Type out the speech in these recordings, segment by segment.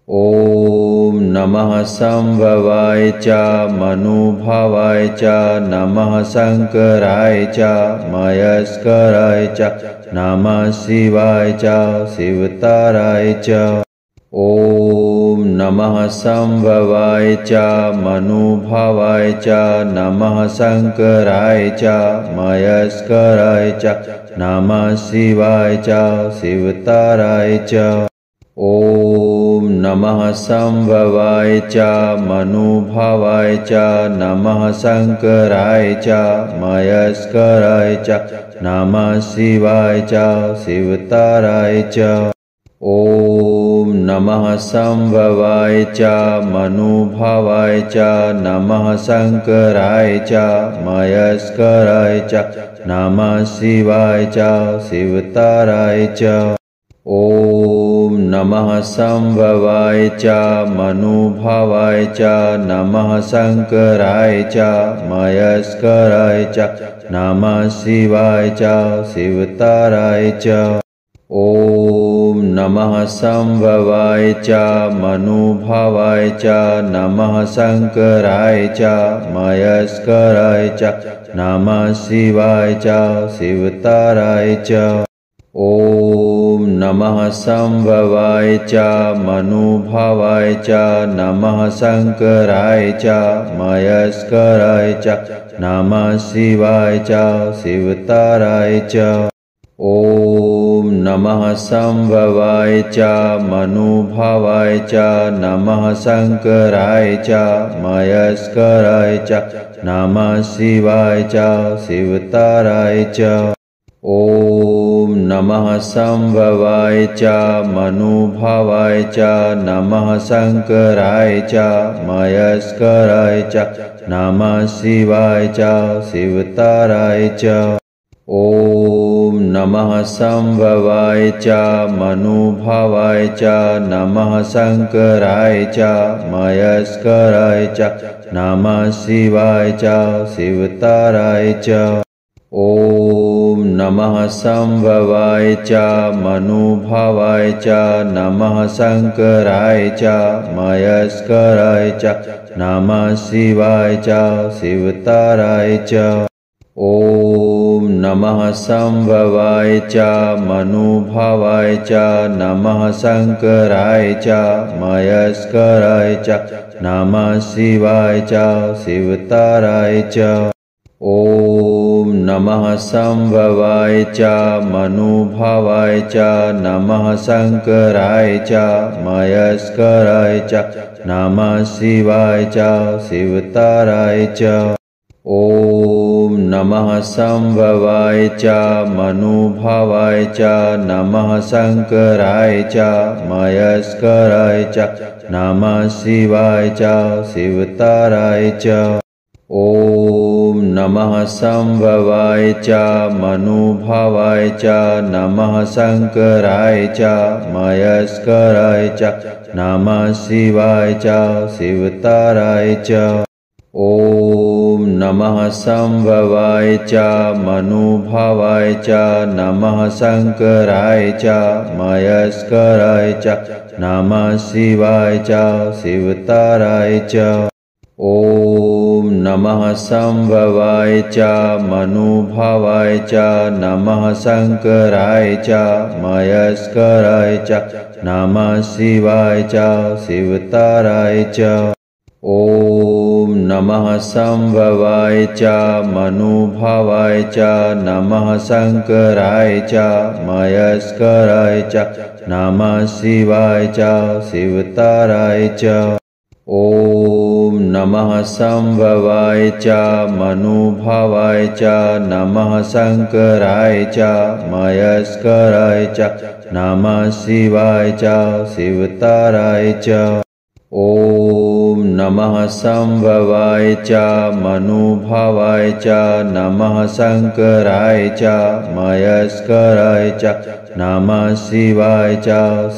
ॐ नमः संभवाय च मनुभवाय च नमः शंकराय च महेश्वराय च नमः शिवाय च शिवतराय च। ॐ नमः संभवाय च मनुभवाय च नमः शंकराय च महेश्वराय च नमः शिवाय च शिवतराय च। ॐ नमः संभवाय च मनुभवाय च नमः शंकराय च महेश्वराय च नमः शिवाय च शिवतराय च। ॐ नमः संभवाय च मनुभवाय च नमः शंकराय च महेश्वराय च नमः शिवाय च शिवतराय च। ॐ नमः संभवाय च मनुभवाय च नमः शंकराय च महेश्वराय च नमः शिवाय च शिवतराय च। ॐ नमः संभवाय च मनुभवाय च नमः शंकराय च महेश्वराय च नमः शिवाय च शिवतराय च। ॐ नमः संभवाय च मनुभवाय च नमः शंकराय च महेश्वराय च नमः शिवाय च शिवतराय च। ॐ नमः संभवाय च मनुभवाय च नमः शंकराय च महेश्वराय च नमः शिवाय च शिवतराय च। ॐ नमः संभवाय च मनुभवाय च नमः शंकराय च महेश्वराय च नमः शिवाय च शिवतराय च। ॐ नमः संभवाय च मनुभवाय च नमः शंकराय च महेश्वराय च नमः शिवाय च शिवतराय च। ॐ नमः संभवाय च मनुभवाय च नमः शंकराय च महेश्वराय च नमः शिवाय च शिवतराय च। ॐ नमः संभवाय च मनुभवाय च नमः शंकराय च महेश्वराय च नमः शिवाय च शिवतराय च। ॐ नमः संभवाय च मनुभवाय च नमः शंकराय च महेश्वराय च नमः शिवाय च शिवतराय च। ॐ नमः संभवाय च मनुभवाय च नमः शंकराय च महेश्वराय च नमः शिवाय च शिवतराय च। ॐ नमः संभवाय च मनुभवाय च नमः शंकराय च महेश्वराय च नमः शिवाय च शिवतराय च। ॐ नमः संभवाय च मनुभवाय च नमः शंकराय च महेश्वराय च नमः शिवाय च शिवतराय च। ॐ नमः संभवाय च मनुभवाय च नमः शंकराय च महेश्वराय च नमः शिवाय च शिवतराय च। ॐ नमः संभवाय च मनुभवाय च नमः शंकराय च महेश्वराय च नमः शिवाय च शिवतराय च। ॐ नमः संभवाय च मनुभवाय च नमः शंकराय च महेश्वराय च नमः शिवाय च शिवतराय च। ॐ नमः संभवाय च मनुभवाय च नमः शंकराय च महेश्वराय च नमः शिवाय च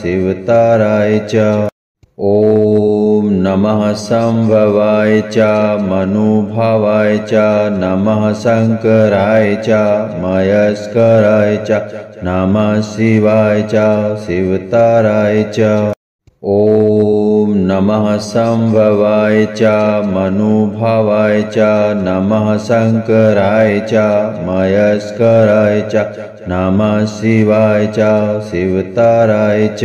शिवतराय च। ॐ नमः संभवाय च मनुभवाय च नमः शंकराय च महेश्वराय च नमः शिवाय च शिवतराय च। ॐ नमः संभवाय च मनुभवाय च नमः शंकराय च महेश्वराय च नमः शिवाय च शिवतराय च।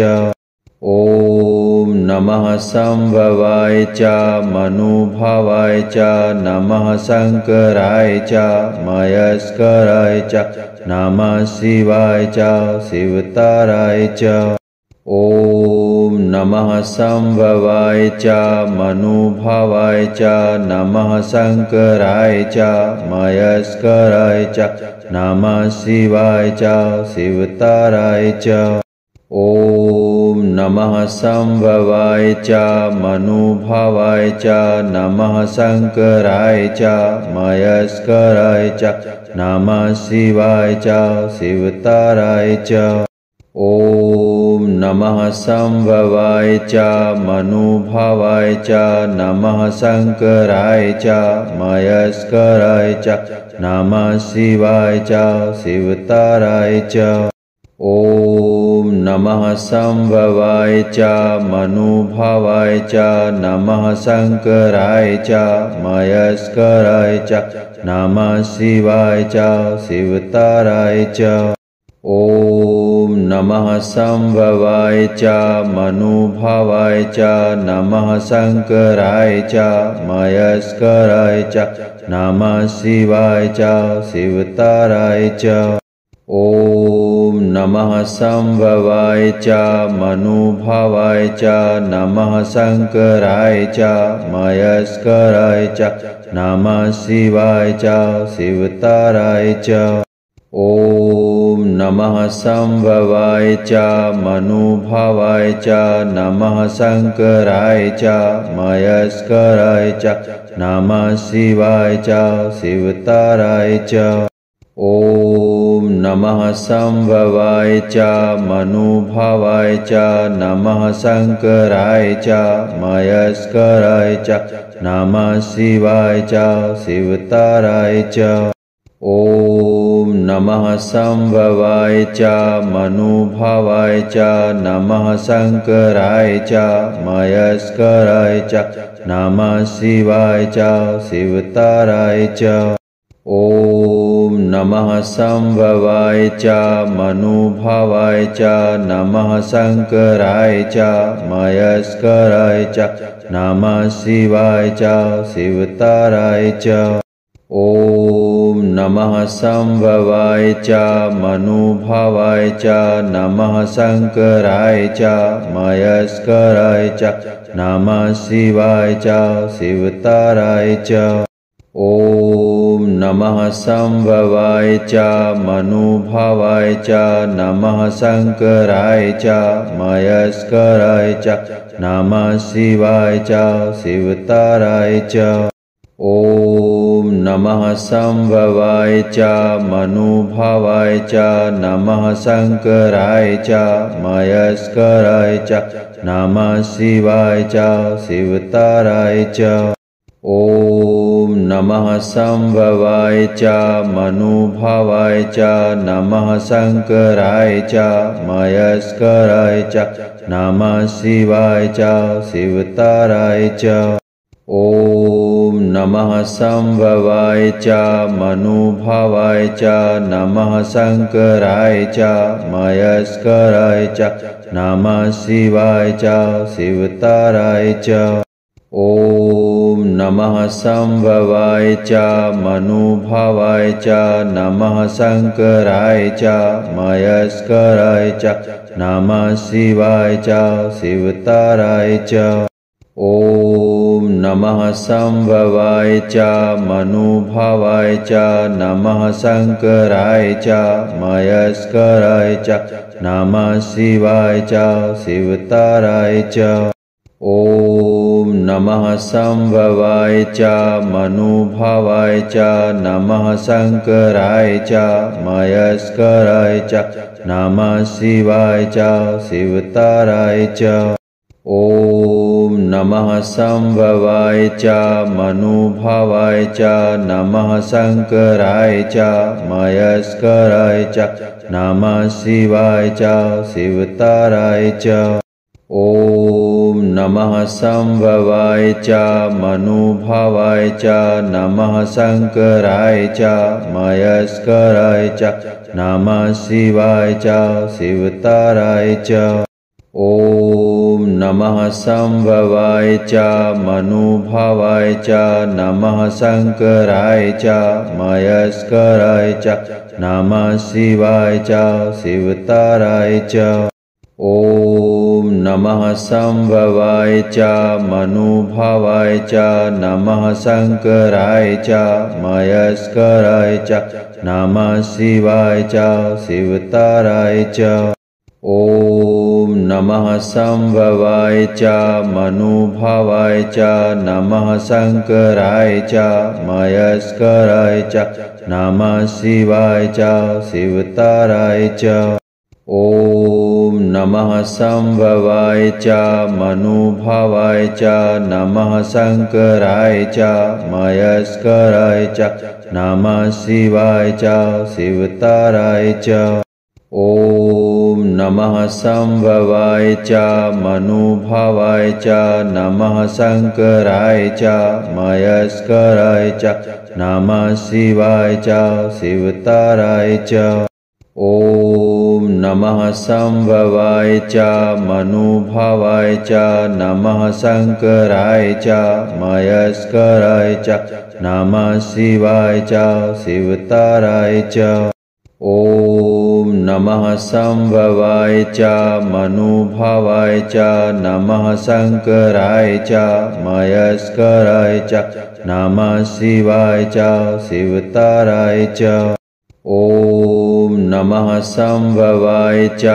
ॐ नमः संभवाय च मनुभवाय च नमः शंकराय च महेश्वराय च नमः शिवाय च शिवतराय च। ॐ नमः संभवाय च मनुभवाय च नमः शंकराय च महेश्वराय च नमः शिवाय च शिवतराय च। ॐ नमः संभवाय च मनुभवाय च नमः शंकराय च महेश्वराय च नमः शिवाय च शिवतराय च। ॐ नमः संभवाय च मनुभवाय च नमः शंकराय च महेश्वराय च नमः शिवाय च शिवतराय च। ॐ नमः संभवाय च मनुभवाय च नमः शंकराय च महेश्वराय च नमः शिवाय च शिवतराय च। ॐ नमः संभवाय च मनुभवाय च नमः शंकराय च महेश्वराय च नमः शिवाय च शिवतराय च। ॐ नमः संभवाय च मनुभवाय च नमः शंकराय च महेश्वराय च नमः शिवाय च शिवतराय च। ॐ नमः संभवाय च मनुभवाय च नमः शंकराय च महेश्वराय च नमः शिवाय च शिवतराय च। ॐ नमः संभवाय च मनुभवाय च नमः शंकराय च महेश्वराय च नमः शिवाय च शिवतराय च। ॐ नमः संभवाय च मनुभवाय च नमः शंकराय च महेश्वराय च नमः शिवाय च शिवतराय च। ॐ नमः संभवाय च मनुभवाय च नमः शंकराय च महेश्वराय च नमः शिवाय च शिवतराय च। ॐ नमः संभवाय च मनुभवाय च नमः शंकराय च महेश्वराय च नमः शिवाय च शिवतराय च। ॐ नमः संभवाय च मनुभवाय च नमः शंकराय च महेश्वराय च नमः शिवाय च शिवतराय च। ॐ नमः संभवाय च मनुभवाय च नमः शंकराय च महेश्वराय च नमः शिवाय च शिवतराय च। ॐ नमः संभवाय च मनुभवाय च नमः शंकराय च महेश्वराय च नमः शिवाय च शिवतराय च। ॐ नमः संभवाय च मनुभवाय च नमः शंकराय च महेश्वराय च नमः शिवाय च शिवतराय च। ॐ नमः संभवाय च मनुभवाय च नमः शंकराय च महेश्वराय च नमः शिवाय च शिवतराय च। ॐ नमः संभवाय च मनुभवाय च नमः शंकराय च महेश्वराय च नमः शिवाय च शिवतराय च। ॐ नमः संभवाय च मनुभवाय च नमः शंकराय च महेश्वराय च नमः शिवाय च शिवतराय च। ॐ नमः संभवाय च मनुभवाय च नमः शंकराय च महेश्वराय च नमः शिवाय च शिवतराय च। ॐ नमः संभवाय च मनुभवाय च नमः शंकराय च महेश्वराय च नमः शिवाय च शिवतराय च। ॐ नमः संभवाय च मनुभवाय च नमः शंकराय च महेश्वराय च नमः शिवाय च शिवतराय च। ॐ नमः संभवाय च मनुभवाय च नमः शंकराय च महेश्वराय च नमः शिवाय च शिवतराय च। ॐ नमः संभवाय च मनुभवाय च नमः शंकराय च महेश्वराय च नमः शिवाय च शिवतराय च। ॐ नमः संभवाय च मनुभवाय च नमः शंकराय च महेश्वराय च नमः शिवाय च शिवतराय च। ॐ नमः संभवाय च मनुभवाय च नमः शंकराय च महेश्वराय च नमः शिवाय च शिवतराय च। ॐ नमः संभवाय च मनुभवाय च नमः शंकराय च महेश्वराय च नमः शिवाय च शिवतराय च। ॐ नमः संभवाय च मनुभवाय च नमः शंकराय च महेश्वराय च नमः शिवाय च शिवतराय च। ॐ नमः संभवाय च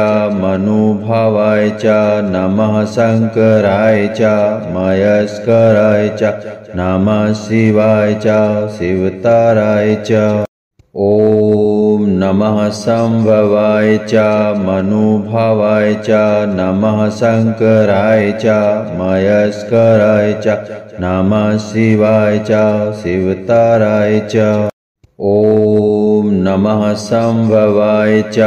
मनुभवाय च नमः शंकराय च महेश्वराय च नमः शिवाय च शिवतराय च। ॐ नमः संभवाय च मनुभवाय च नमः शंकराय च महेश्वराय च नमः शिवाय च शिवतराय च। ॐ नमः संभवाय च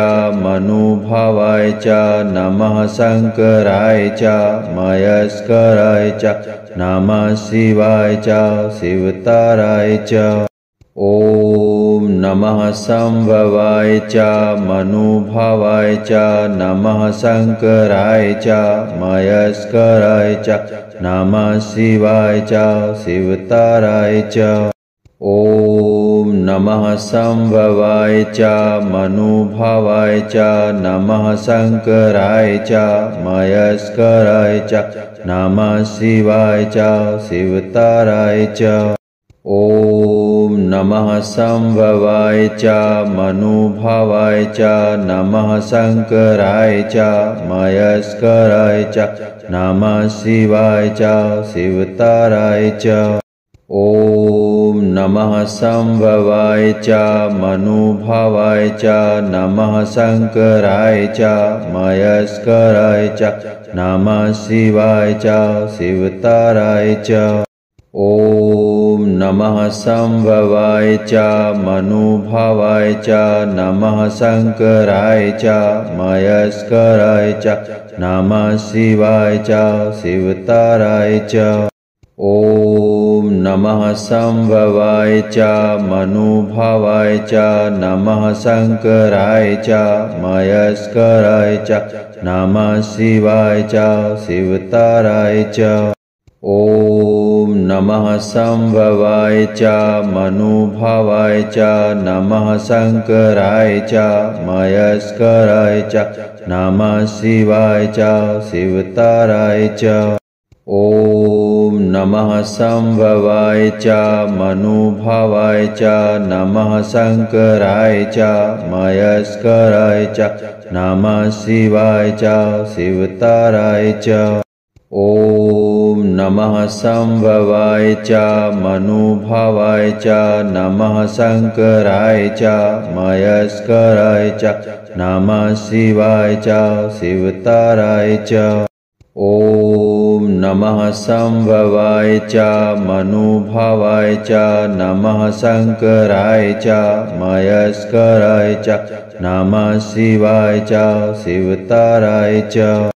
मनुभवाय च नमः शंकराय च महेश्वराय च नमः शिवाय च शिवतराय च। ॐ नमः संभवाय च मनुभवाय च नमः शंकराय च महेश्वराय च नमः शिवाय च शिवतराय च। ॐ नमः संभवाय च मनुभवाय च नमः शंकराय च महेश्वराय च नमः शिवाय च शिवतराय च। ॐ नमः संभवाय च मनुभवाय च नमः शंकराय च महेश्वराय च नमः शिवाय च शिवतराय च। ॐ नमः संभवाय च मनुभवाय च नमः शंकराय च महेश्वराय च नमः शिवाय च शिवतराय च। ॐ नमः संभवाय च मनुभवाय च नमः शंकराय च महेश्वराय च नमः शिवाय च शिवतराय च। ॐ नमः संभवाय च मनुभवाय च नमः शंकराय च महेश्वराय च नमः शिवाय च शिवतराय च। ॐ नमः संभवाय च मनुभवाय च नमः शंकराय च महेश्वराय च नमः शिवाय च शिवतराय च। ॐ नमः संभवाय च मनुभवाय च नमः शंकराय च महेश्वराय च नमः शिवाय च शिवतराय च। ॐ नमः संभवाय च मनुभवाय च नमः शंकराय च महेश्वराय च नमः शिवाय च शिवतराय च। ॐ नमः संभवाय च मनुभवाय च नमः शंकराय च महेश्वराय च नमः शिवाय च शिवतराय च।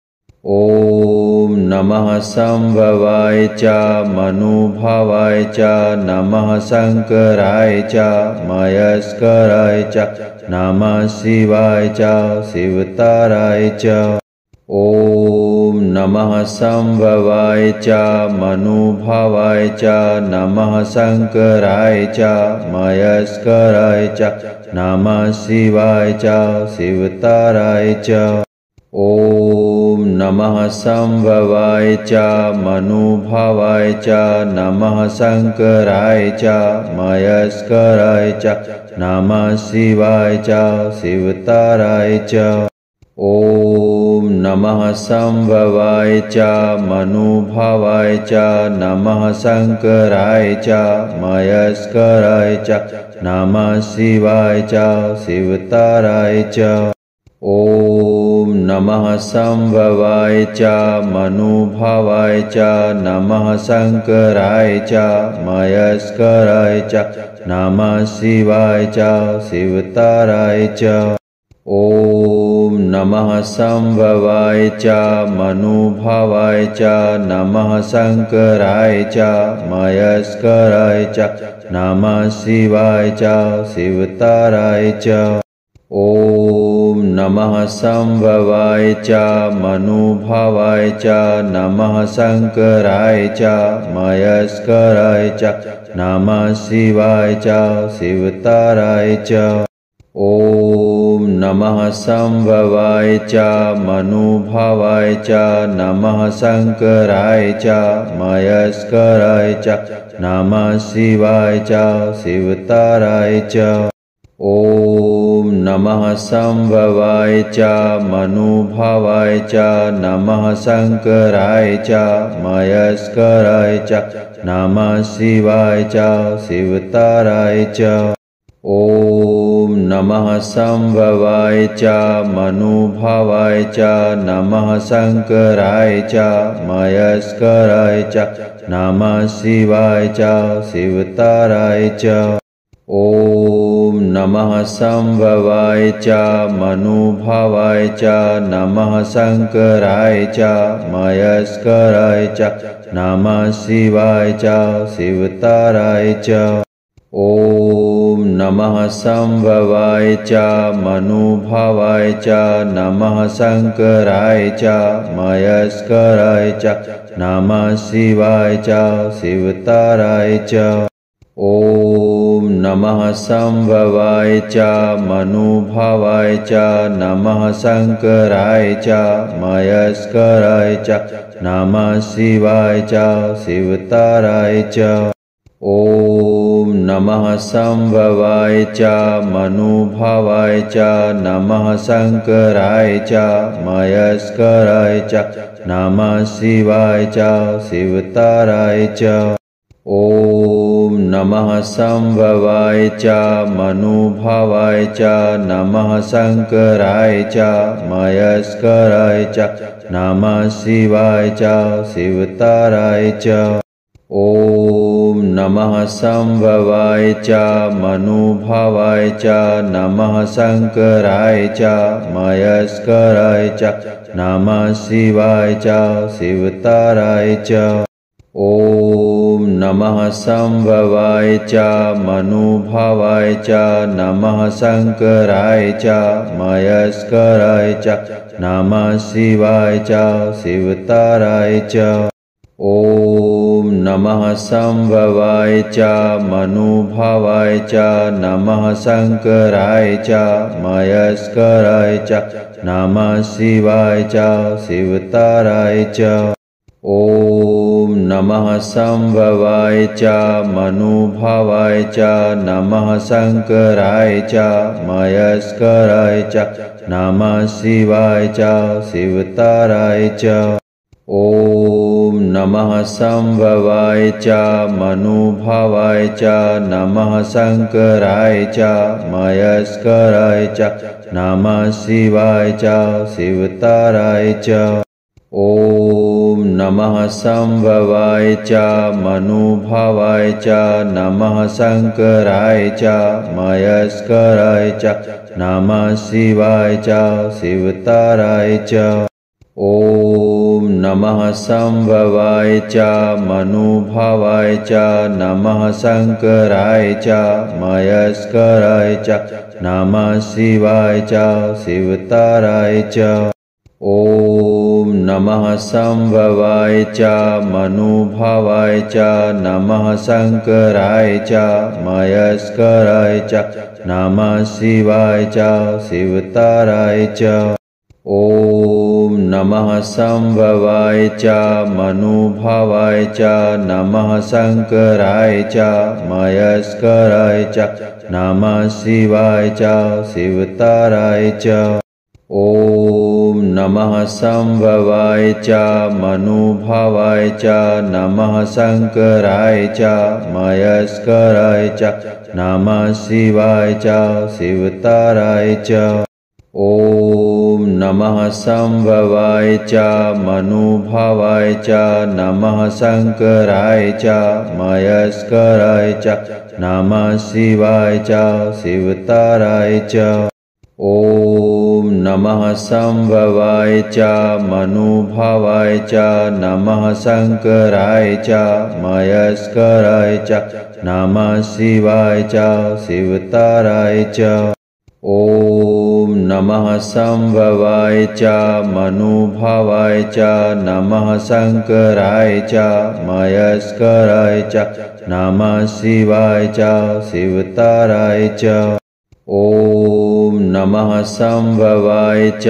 ॐ नमः संभवाय च मनुभवाय च नमः शंकराय च महेश्वराय च नमः शिवाय च शिवतराय च। ॐ नमः संभवाय च मनुभवाय च नमः शंकराय च महेश्वराय च नमः शिवाय च शिवतराय च। ॐ नमः संभवाय च मनुभवाय च नमः शंकराय च महेश्वराय च नमः शिवाय च शिवतराय च। ॐ नमः संभवाय च मनुभवाय च नमः शंकराय च महेश्वराय च नमः शिवाय च शिवतराय च। ॐ नमः संभवाय च मनुभवाय च नमः शंकराय च महेश्वराय च नमः शिवाय च शिवतराय च। ॐ नमः संभवाय च मनुभवाय च नमः शंकराय च महेश्वराय च नमः शिवाय च शिवतराय च। ॐ नमः संभवाय च मनुभवाय च नमः शंकराय च महेश्वराय च नमः शिवाय च शिवतराय च। ॐ नमः संभवाय च मनुभवाय च नमः शंकराय च महेश्वराय च नमः शिवाय च शिवतराय च। ॐ नमः संभवाय च मनुभवाय च नमः शंकराय च महेश्वराय च नमः शिवाय च शिवतराय च। ॐ नमः संभवाय च मनुभवाय च नमः शंकराय च महेश्वराय च नमः शिवाय च शिवतराय च। ॐ नमः संभवाय च मनुभवाय च नमः शंकराय च महेश्वराय च नमः शिवाय च शिवतराय च। ॐ नमः संभवाय च मनुभवाय च नमः शंकराय च महेश्वराय च नमः शिवाय च शिवतराय च। ॐ नमः संभवाय च मनुभवाय च नमः शंकराय च महेश्वराय च नमः शिवाय च शिवतराय च। ॐ नमः संभवाय च मनुभवाय च नमः शंकराय च महेश्वराय च नमः शिवाय च शिवतराय च। ॐ नमः संभवाय च मनुभवाय च नमः शंकराय च महेश्वराय च नमः शिवाय च शिवतराय च। ॐ नमः संभवाय च मनुभवाय च नमः शंकराय च महेश्वराय च नमः शिवाय च शिवतराय च। ॐ नमः संभवाय च मनुभवाय च नमः शंकराय च महेश्वराय च नमः शिवाय च शिवतराय च। ॐ नमः संभवाय च मनुभवाय च नमः शंकराय च महेश्वराय च नमः शिवाय च शिवतराय च। ॐ नमः संभवाय च मनुभवाय च नमः शंकराय च महेश्वराय च नमः शिवाय च शिवतराय च। ॐ नमः संभवाय च मनुभवाय च नमः शंकराय च महेश्वराय च नमः शिवाय च शिवतराय च। ॐ नमः संभवाय च मनुभवाय च नमः शंकराय च महेश्वराय च नमः शिवाय च शिवतराय च। ॐ नमः संभवाय च मनुभवाय च नमः शंकराय च महेश्वराय च नमः शिवाय च शिवतराय च। ॐ नमः संभवाय च मनुभवाय च नमः शंकराय च महेश्वराय च नमः शिवाय च शिवतराय च। ॐ नमः संभवाय च मनुभवाय च नमः शंकराय च महेश्वराय च नमः शिवाय च शिवतराय च। ॐ नमः संभवाय च मनुभवाय च नमः शंकराय च महेश्वराय च नमः शिवाय च शिवतराय च। ॐ नमः संभवाय च मनुभवाय च नमः शंकराय च महेश्वराय च नमः शिवाय च शिवतराय च। ॐ नमः संभवाय च मनुभवाय च नमः शंकराय च महेश्वराय च नमः शिवाय च शिवतराय च। ॐ नमः संभवाय च मनुभवाय च नमः शंकराय च महेश्वराय च नमः शिवाय च शिवतराय च। ॐ नमः संभवाय च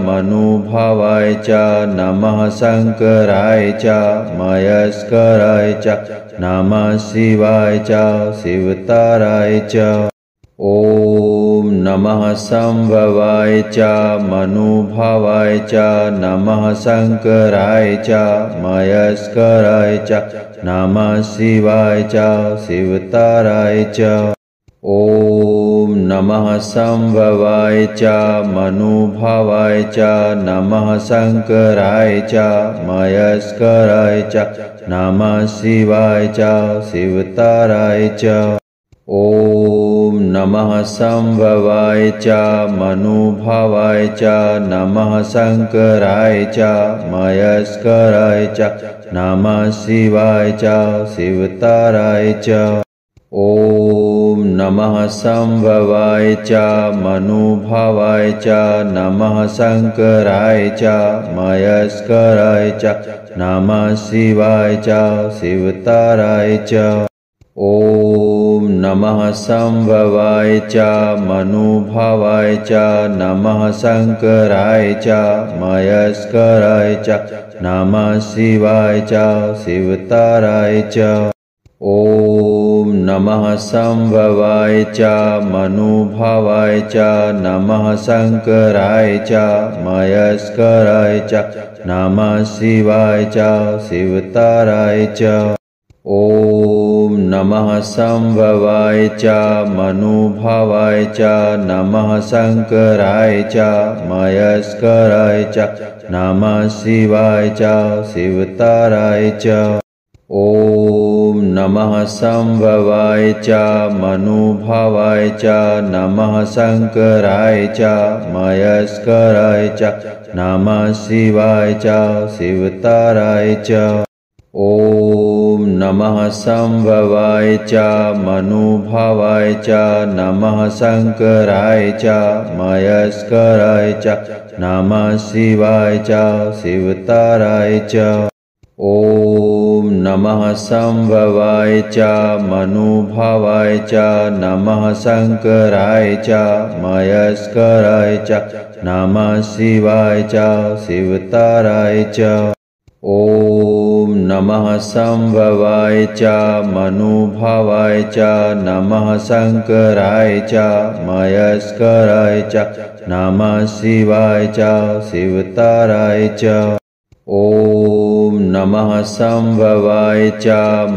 मनुभवाय च नमः शंकराय च महेश्वराय च नमः शिवाय च शिवतराय च। ॐ नमः संभवाय च मनुभवाय च नमः शंकराय च महेश्वराय च नमः शिवाय च शिवतराय च। ॐ नमः संभवाय च मनुभवाय च नमः शंकराय च महेश्वराय च नमः शिवाय च शिवतराय च। ॐ नमः संभवाय च मनुभवाय च नमः शंकराय च महेश्वराय च नमः शिवाय च शिवतराय च। ॐ नमः संभवाय च मनुभवाय च नमः शंकराय च महेश्वराय च नमः शिवाय च शिवतराय च। ॐ नमः संभवाय च मनुभवाय च नमः शंकराय च महेश्वराय च नमः शिवाय च शिवतराय च। ॐ नमः संभवाय च मनुभवाय च नमः शंकराय च महेश्वराय च नमः शिवाय च शिवतराय च। ॐ नमः संभवाय च मनुभवाय च नमः शंकराय च महेश्वराय च नमः शिवाय च शिवतराय च। ॐ नमः संभवाय च मनुभवाय च नमः शंकराय च महेश्वराय च नमः शिवाय च शिवतराय च। ॐ नमः संभवाय च मनुभवाय च नमः शंकराय च महेश्वराय च नमः शिवाय च शिवतराय च। ॐ नमः संभवाय च मनुभवाय च नमः शंकराय च महेश्वराय च नमः शिवाय च शिवतराय च। ॐ नमः संभवाय च मनुभवाय च नमः शंकराय च महेश्वराय च नमः शिवाय च शिवतराय च। ॐ नमः संभवाय च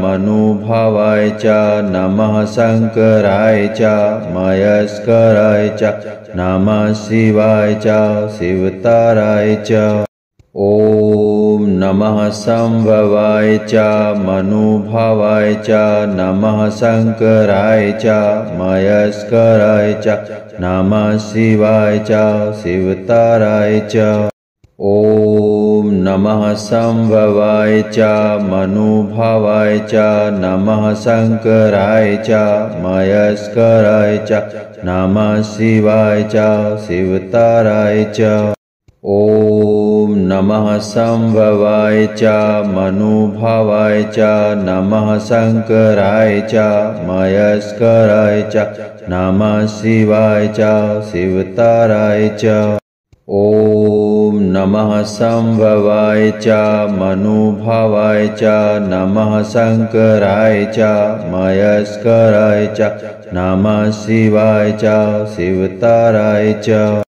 मनुभवाय च नमः शंकराय च महेश्वराय च नमः शिवाय च शिवतराय च। ॐ नमः संभवाय च मनुभवाय च नमः शंकराय च महेश्वराय च नमः शिवाय च शिवतराय च। ॐ नमः संभवाय च मनुभवाय च नमः शंकराय च महेश्वराय च नमः शिवाय च शिवतराय च। ॐ नमः संभवाय च मनुभवाय च नमः शंकराय च महेश्वराय च नमः शिवाय च शिवतराय च। ॐ नमः संभवाय च मनुभवाय च नमः शंकराय च महेश्वराय च नमः शिवाय च शिवतराय च।